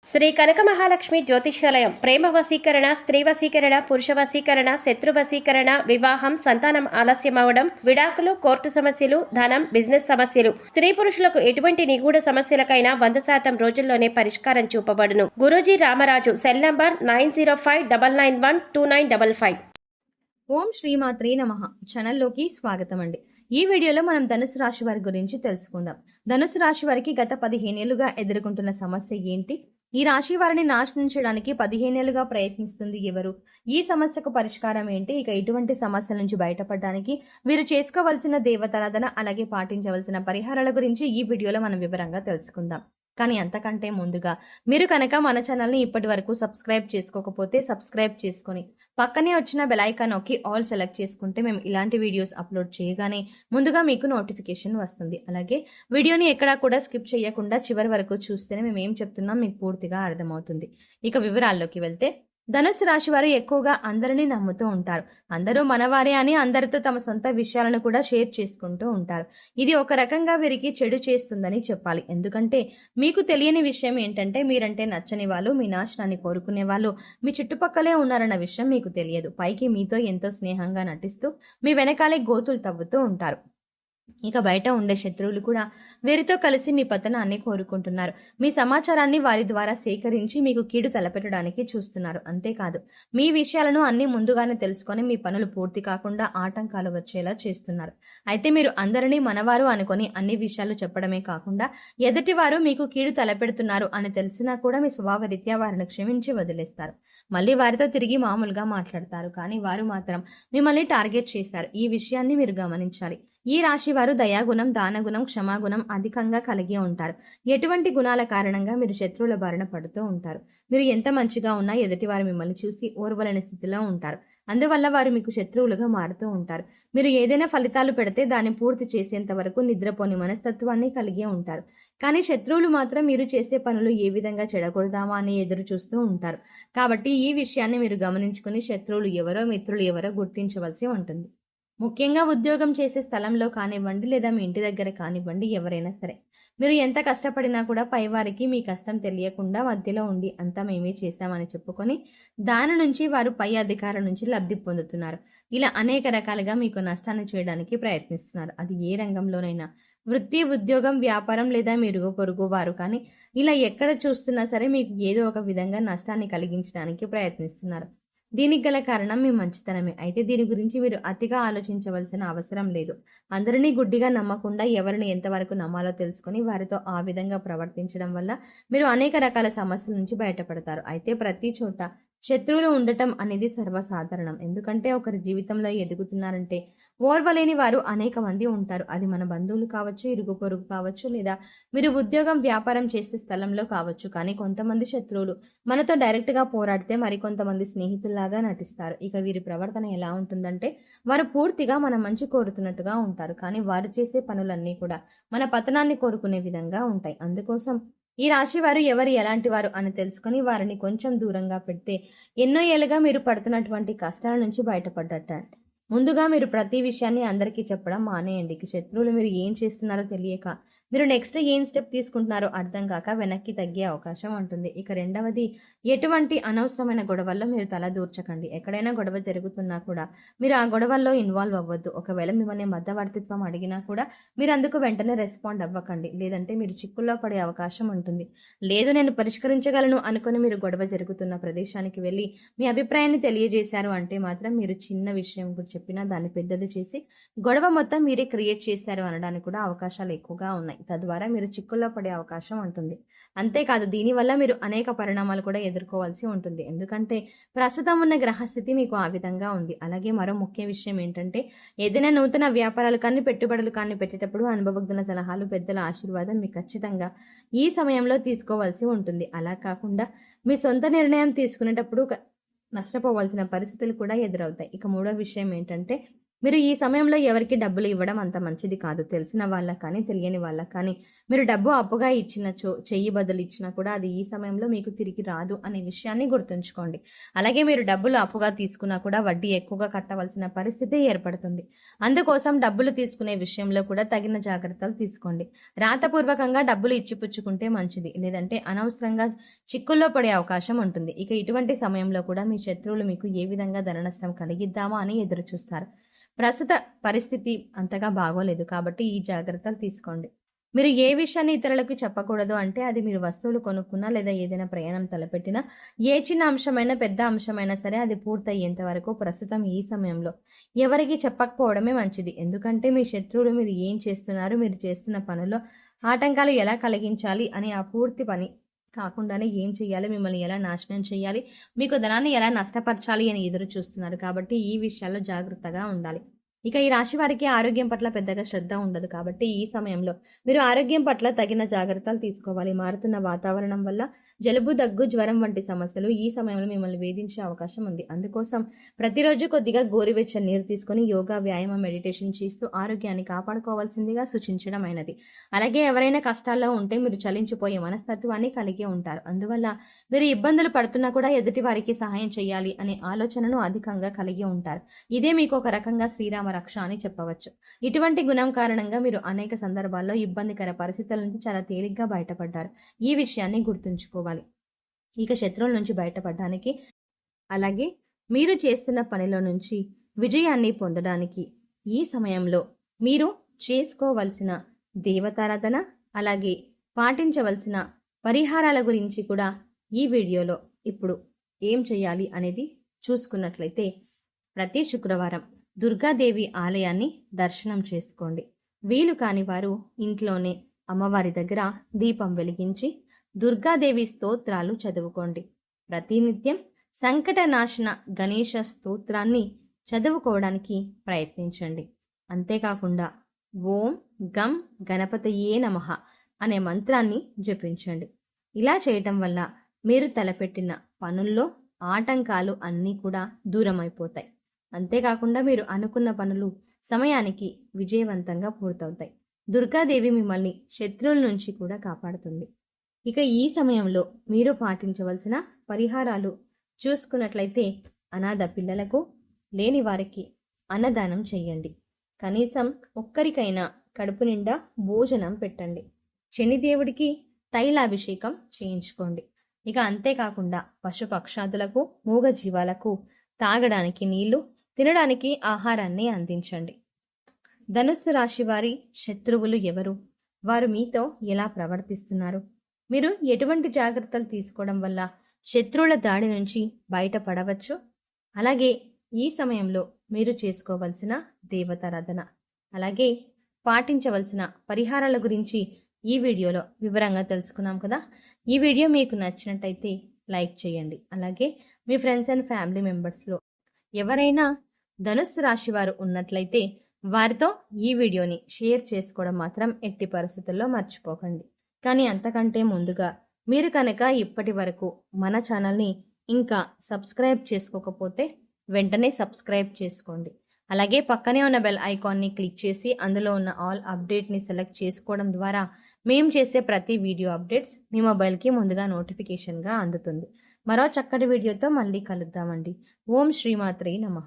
శ్రీ కనక మహాలక్ష్మి జ్యోతిష్యాలయం ప్రేమ వశీకరణ, స్త్రీ వశీకరణ, పురుష వశీకరణ, శత్రు వశీకరణ, వివాహం, సంతానం ఆలస్యం అవడం, విడాకులు, కోర్టు సమస్యలు, ధనం, బిజినెస్ సమస్యలు, స్త్రీ పురుషులకు ఎటువంటి నిగూఢ సమస్యలకైనా 100% రోజుల్లోనే పరిష్కారం చూపబడును. గురూజీ రామరాజు. Cell number 9059912955. ఓం శ్రీమాత్రే నమః. ఛానల్లోకి స్వాగతం అండి. ఈ వీడియోలో మనం ధనుసు రాశి వారి గురించి తెలుసుకుందాం. ధనుసు రాశి వారికి గత 15 ఏళ్లుగా ఎదుర్కొంటున్న సమస్య ఏంటి? ఈ రాశి వారిని నాశనం చేయడానికి 15 ఏళ్లుగా ప్రయత్నిస్తుంది ఎవరు? ఈ సమస్యకు పరిష్కారం ఏంటి? ఇక ఇటువంటి సమస్యల నుంచి బయటపడడానికి మీరు చేసుకోవాల్సిన దేవతారాధన, అలాగే పాటించవలసిన పరిహారాల గురించి ఈ వీడియోలో మనం వివరంగా తెలుసుకుందాం. కానీ అంతకంటే ముందుగా మీరు కనుక మన ఛానల్ని ఇప్పటి వరకు సబ్స్క్రైబ్ చేసుకోకపోతే సబ్స్క్రైబ్ చేసుకొని పక్కనే వచ్చిన బెల్ ఐకాన్ నొక్కి ఆల్ సెలెక్ట్ చేసుకుంటే మేము ఇలాంటి వీడియోస్ అప్లోడ్ చేయగానే ముందుగా మీకు నోటిఫికేషన్ వస్తుంది. అలాగే వీడియోని ఎక్కడా కూడా స్కిప్ చేయకుండా చివరి వరకు చూస్తేనే మేము ఏం చెప్తున్నాం మీకు పూర్తిగా అర్థమవుతుంది. ఇక వివరాల్లోకి వెళ్తే, ధనుసు రాశి వారు ఎక్కువగా అందరినీ నమ్ముతూ ఉంటారు. అందరూ మనవారే అని అందరితో తమ సొంత విషయాలను కూడా షేర్ చేసుకుంటూ ఉంటారు. ఇది ఒక రకంగా వీరికి చెడు చేస్తుందని చెప్పాలి. ఎందుకంటే మీకు తెలియని విషయం ఏంటంటే, మీరంటే నచ్చని వాళ్ళు, మీ నాశనాన్ని కోరుకునే వాళ్ళు మీ చుట్టుపక్కలే ఉన్నారన్న విషయం మీకు తెలియదు. పైకి మీతో ఎంతో స్నేహంగా నటిస్తూ మీ వెనకాలే గోతులు తవ్వుతూ ఉంటారు. ఇక బయట ఉండే శత్రువులు కూడా వీరితో కలిసి మీ పతనాన్ని కోరుకుంటున్నారు. మీ సమాచారాన్ని వారి ద్వారా సేకరించి మీకు కీడు తలపెట్టడానికి చూస్తున్నారు. అంతేకాదు, మీ విషయాలను అన్ని ముందుగానే తెలుసుకొని మీ పనులు పూర్తి కాకుండా ఆటంకాలు వచ్చేలా చేస్తున్నారు. అయితే మీరు అందరినీ మనవారు అనుకొని అన్ని విషయాలు చెప్పడమే కాకుండా ఎదుటివారు మీకు కీడు తలపెడుతున్నారు అని తెలిసినా కూడా మీ స్వభావరీత్యా వారిని క్షమించి వదిలేస్తారు. మళ్ళీ వారితో తిరిగి మామూలుగా మాట్లాడతారు. కానీ వారు మాత్రం మిమ్మల్ని టార్గెట్ చేశారు. ఈ విషయాన్ని మీరు గమనించాలి. ఈ రాశి వారు దయాగుణం, దానగుణం, క్షమాగుణం అధికంగా కలిగి ఉంటారు. ఎటువంటి గుణాల కారణంగా మీరు శత్రువుల బారిన పడుతూ ఉంటారు. మీరు ఎంత మంచిగా ఉన్నా ఎదుటివారు మిమ్మల్ని చూసి ఓర్వలేని స్థితిలో ఉంటారు. అందువల్ల వారు మీకు శత్రువులుగా మారుతూ ఉంటారు. మీరు ఏదైనా ఫలితాలు పెడితే దాన్ని పూర్తి చేసేంత వరకు నిద్రపోని మనస్తత్వాన్ని కలిగి ఉంటారు. కానీ శత్రువులు మాత్రం మీరు చేసే పనులు ఏ విధంగా చెడగొడదామా అని ఎదురు చూస్తూ ఉంటారు. కాబట్టి ఈ విషయాన్ని మీరు గమనించుకుని శత్రువులు ఎవరో, మిత్రులు ఎవరో గుర్తించవలసి ఉంటుంది. ముఖ్యంగా ఉద్యోగం చేసే స్థలంలో కానివ్వండి, లేదా మీ ఇంటి దగ్గర కానివ్వండి, ఎవరైనా సరే మీరు ఎంత కష్టపడినా కూడా పైవారికి మీ కష్టం తెలియకుండా మధ్యలో ఉండి అంతా మేమే చేశామని చెప్పుకొని దాని నుంచి వారు పై అధికారుల నుంచి లబ్ధి పొందుతున్నారు. ఇలా అనేక రకాలుగా మీకు నష్టాన్ని చేయడానికి ప్రయత్నిస్తున్నారు. అది ఏ రంగంలోనైనా, వృత్తి, ఉద్యోగం, వ్యాపారం లేదా మీరు పొరుగు వారు కానీ ఇలా ఎక్కడ చూస్తున్నా సరే మీకు ఏదో ఒక విధంగా నష్టాన్ని కలిగించడానికి ప్రయత్నిస్తున్నారు. దీనికి గల కారణం మీ మంచితనమే. అయితే దీని గురించి మీరు అతిగా ఆలోచించవలసిన అవసరం లేదు. అందరినీ గుడ్డిగా నమ్మకుండా ఎవరిని ఎంతవరకు నమ్మాలో తెలుసుకొని వారితో ఆ విధంగా ప్రవర్తించడం వల్ల మీరు అనేక రకాల సమస్యల నుంచి బయటపడతారు. అయితే ప్రతి చోట శత్రువులు ఉండటం అనేది సర్వసాధారణం. ఎందుకంటే ఒకరి జీవితంలో ఎదుగుతున్నారంటే ఓర్వలేని వారు అనేక మంది ఉంటారు. అది మన బంధువులు కావచ్చు, ఇరుగు పొరుగు కావచ్చు, లేదా మీరు ఉద్యోగం, వ్యాపారం చేసే స్థలంలో కావచ్చు. కానీ కొంతమంది శత్రువులు మనతో డైరెక్ట్గా పోరాడితే మరికొంతమంది స్నేహితుల్లాగా నటిస్తారు. ఇక వీరి ప్రవర్తన ఎలా ఉంటుందంటే, వారు పూర్తిగా మన మంచి కోరుతున్నట్టుగా ఉంటారు. కానీ వారు చేసే పనులన్నీ కూడా మన పతనాన్ని కోరుకునే విధంగా ఉంటాయి. అందుకోసం ఈ రాశి వారు ఎవరు ఎలాంటి వారు అని తెలుసుకొని వారిని కొంచెం దూరంగా పెడితే ఎన్నో ఏళ్ళుగా మీరు పడుతున్నటువంటి కష్టాల నుంచి బయటపడ్డట. ముందుగా మీరు ప్రతి విషయాన్ని అందరికీ చెప్పడం మానేయండి. శత్రువులు మీరు ఏం చేస్తున్నారో తెలియక, మీరు నెక్స్ట్ ఏం స్టెప్ తీసుకుంటున్నారో అర్థం కాక వెనక్కి తగ్గే అవకాశం ఉంటుంది. ఇక రెండవది, ఎటువంటి అనవసరమైన గొడవల్లో మీరు తల దూర్చకండి. ఎక్కడైనా గొడవ జరుగుతున్నా కూడా మీరు ఆ గొడవల్లో ఇన్వాల్వ్ అవ్వద్దు. ఒకవేళ మిమ్మల్ని మధ్యవర్తిత్వం అడిగినా కూడా మీరు అందుకు వెంటనే రెస్పాండ్ అవ్వకండి. లేదంటే మీరు చిక్కుల్లో పడే అవకాశం ఉంటుంది. లేదు నేను పరిష్కరించగలను అనుకుని మీరు గొడవ జరుగుతున్న ప్రదేశానికి వెళ్ళి మీ అభిప్రాయాన్ని తెలియజేశారు అంటే మాత్రం మీరు చిన్న విషయం గురించి చెప్పినా దాన్ని పెద్దది చేసి గొడవ మొత్తం మీరే క్రియేట్ చేశారు అనడానికి కూడా అవకాశాలు ఎక్కువగా ఉన్నాయి. తద్వారా మీరు చిక్కుల్లో పడే అవకాశం ఉంటుంది. అంతేకాదు, దీనివల్ల మీరు అనేక పరిణామాలు కూడా ఎదుర్కోవాల్సి ఉంటుంది. ఎందుకంటే ప్రస్తుతం ఉన్న గ్రహస్థితి మీకు ఆ విధంగా ఉంది. అలాగే మరో ముఖ్య విషయం ఏంటంటే, ఏదైనా నూతన వ్యాపారాలు కానీ పెట్టుబడులు కానీ పెట్టేటప్పుడు అనుభవజ్ఞుల సలహాలు, పెద్దల ఆశీర్వాదం మీకు ఖచ్చితంగా ఈ సమయంలో తీసుకోవాల్సి ఉంటుంది. అలా కాకుండా మీ సొంత నిర్ణయం తీసుకునేటప్పుడు నష్టపోవాల్సిన పరిస్థితులు కూడా ఎదురవుతాయి. ఇక మూడో విషయం ఏంటంటే, మీరు ఈ సమయంలో ఎవరికి డబ్బులు ఇవ్వడం అంత మంచిది కాదు. తెలిసిన వాళ్ళకి కానీ, తెలియని వాళ్ళకి కానీ మీరు డబ్బు అప్పుగా ఇచ్చినచో, చెయ్యి బదులు ఇచ్చినా కూడా అది ఈ సమయంలో మీకు తిరిగి రాదు అనే విషయాన్ని గుర్తుంచుకోండి. అలాగే మీరు డబ్బులు అప్పుగా తీసుకున్నా కూడా వడ్డీ ఎక్కువగా కట్టవలసిన పరిస్థితి ఏర్పడుతుంది. అందుకోసం డబ్బులు తీసుకునే విషయంలో కూడా తగిన జాగ్రత్తలు తీసుకోండి. రాతపూర్వకంగా డబ్బులు ఇచ్చిపుచ్చుకుంటే మంచిది, లేదంటే అనవసరంగా చిక్కుల్లో పడే అవకాశం ఉంటుంది. ఇక ఇటువంటి సమయంలో కూడా మీ శత్రువులు మీకు ఏ విధంగా ధన నష్టం కలిగిద్దామా అని ఎదురు చూస్తారు. ప్రస్తుత పరిస్థితి అంతగా బాగోలేదు కాబట్టి ఈ జాగ్రత్తలు తీసుకోండి. మీరు ఏ విషయాన్ని ఇతరులకు చెప్పకూడదు అంటే అది మీరు వస్తువులు కొనుక్కున్నా లేదా ఏదైనా ప్రయాణం తలపెట్టినా ఏ చిన్న అంశమైనా పెద్ద అంశమైనా సరే అది పూర్తయ్యేంత వరకు ప్రస్తుతం ఈ సమయంలో ఎవరికి చెప్పకపోవడమే మంచిది. ఎందుకంటే మీ శత్రువులు మీరు ఏం చేస్తున్నారు, మీరు చేస్తున్న పనుల్లో ఆటంకాలు ఎలా కలిగించాలి అని ఆ పూర్తి పని కాకుండానే ఏం చేయాలి, మిమ్మల్ని ఎలా నాశనం చేయాలి, మీకు ధనాన్ని ఎలా నష్టపరచాలి అని ఎదురు చూస్తున్నారు. కాబట్టి ఈ విషయాల్లో జాగ్రత్తగా ఉండాలి. ఇక ఈ రాశి వారికి ఆరోగ్యం పట్ల పెద్దగా శ్రద్ధ ఉండదు కాబట్టి ఈ సమయంలో మీరు ఆరోగ్యం పట్ల తగిన జాగ్రత్తలు తీసుకోవాలి. మారుతున్న వాతావరణం వల్ల జలుబు, దగ్గు, జ్వరం వంటి సమస్యలు ఈ సమయంలో మిమ్మల్ని వేధించే అవకాశం ఉంది. అందుకోసం ప్రతిరోజు కొద్దిగా గోరువెచ్చని నీరు తీసుకొని యోగా, వ్యాయామం, మెడిటేషన్ చేస్తూ ఆరోగ్యాన్ని కాపాడుకోవాల్సిందిగా సూచించడమైనది. అలాగే ఎవరైనా కష్టాల్లో ఉంటే మీరు చలించిపోయే మనస్తత్వాన్ని కలిగి ఉంటారు. అందువల్ల మీరు ఇబ్బందులు పడుతున్నా కూడా ఎదుటి వారికి సహాయం చేయాలి అనే ఆలోచనను అధికంగా కలిగి ఉంటారు. ఇదే మీకు ఒక రకంగా శ్రీరామ రక్ష అని చెప్పవచ్చు. ఇటువంటి గుణం కారణంగా మీరు అనేక సందర్భాల్లో ఇబ్బందికర పరిస్థితుల నుంచి చాలా తేలిగ్గా బయటపడ్డారు. ఈ విషయాన్ని గుర్తుంచుకోవాలి. ఇక శత్రువుల నుంచి బయటపడడానికి, అలాగే మీరు చేస్తున్న పనిలో నుంచి విజయాన్ని పొందడానికి ఈ సమయంలో మీరు చేసుకోవలసిన దేవతారాధన, అలాగే పాటించవలసిన పరిహారాల గురించి కూడా ఈ వీడియోలో ఇప్పుడు ఏం చేయాలి అనేది చూసుకున్నట్లయితే, ప్రతి శుక్రవారం దుర్గాదేవి ఆలయాన్ని దర్శనం చేసుకోండి. వీలు కాని వారు ఇంట్లోనే అమ్మవారి దగ్గర దీపం వెలిగించి దుర్గాదేవి స్తోత్రాలు చదువుకోండి. ప్రతినిత్యం సంకటనాశన గణేశ స్తోత్రాన్ని చదువుకోవడానికి ప్రయత్నించండి. అంతేకాకుండా ఓం గం గణపతయే నమః అనే మంత్రాన్ని జపించండి. ఇలా చేయటం వల్ల మీరు తలపెట్టిన పనుల్లో ఆటంకాలు అన్నీ కూడా దూరమైపోతాయి. అంతేకాకుండా మీరు అనుకున్న పనులు సమయానికి విజయవంతంగా పూర్తవుతాయి. దుర్గాదేవి మిమ్మల్ని శత్రువుల నుంచి కూడా కాపాడుతుంది. ఇక ఈ సమయంలో మీరు పాటించవలసిన పరిహారాలు చూసుకున్నట్లయితే, అనాథ పిల్లలకు, లేని వారికి అన్నదానం చేయండి. కనీసం ఒక్కరికైనా కడుపు నిండా భోజనం పెట్టండి. శనిదేవుడికి తైలాభిషేకం చేయించుకోండి. ఇక అంతేకాకుండా పశుపక్షాదులకు, మూగజీవాలకు తాగడానికి నీళ్లు, తినడానికి ఆహారాన్ని అందించండి. ధనుస్సు రాశి వారి శత్రువులు ఎవరు? వారు మీతో ఎలా ప్రవర్తిస్తున్నారు? మీరు ఎటువంటి జాగ్రత్తలు తీసుకోవడం వల్ల శత్రువుల దాడి నుంచి బయటపడవచ్చు? అలాగే ఈ సమయంలో మీరు చేసుకోవలసిన దేవతారాధన, అలాగే పాటించవలసిన పరిహారాల గురించి ఈ వీడియోలో వివరంగా తెలుసుకున్నాం కదా. ఈ వీడియో మీకు నచ్చినట్టయితే లైక్ చేయండి. అలాగే మీ ఫ్రెండ్స్ అండ్ ఫ్యామిలీ మెంబర్స్లో ఎవరైనా ధనుస్సు రాశి వారు ఉన్నట్లయితే వారితో ఈ వీడియోని షేర్ చేసుకోవడం మాత్రం ఎట్టి పరిస్థితుల్లో మర్చిపోకండి. కానీ అంతకంటే ముందుగా మీరు కనుక ఇప్పటి వరకు మన ఛానల్ని ఇంకా సబ్స్క్రైబ్ చేసుకోకపోతే వెంటనే సబ్స్క్రైబ్ చేసుకోండి. అలాగే పక్కనే ఉన్న బెల్ ఐకాన్ని క్లిక్ చేసి అందులో ఉన్న ఆల్ అప్డేట్ని సెలెక్ట్ చేసుకోవడం ద్వారా మేము చేసే ప్రతి వీడియో అప్డేట్స్ మీ మొబైల్కి ముందుగా నోటిఫికేషన్గా అందుతుంది. మరో చక్కటి వీడియోతో మళ్ళీ కలుద్దామండి. ఓం శ్రీమాత్రే నమః.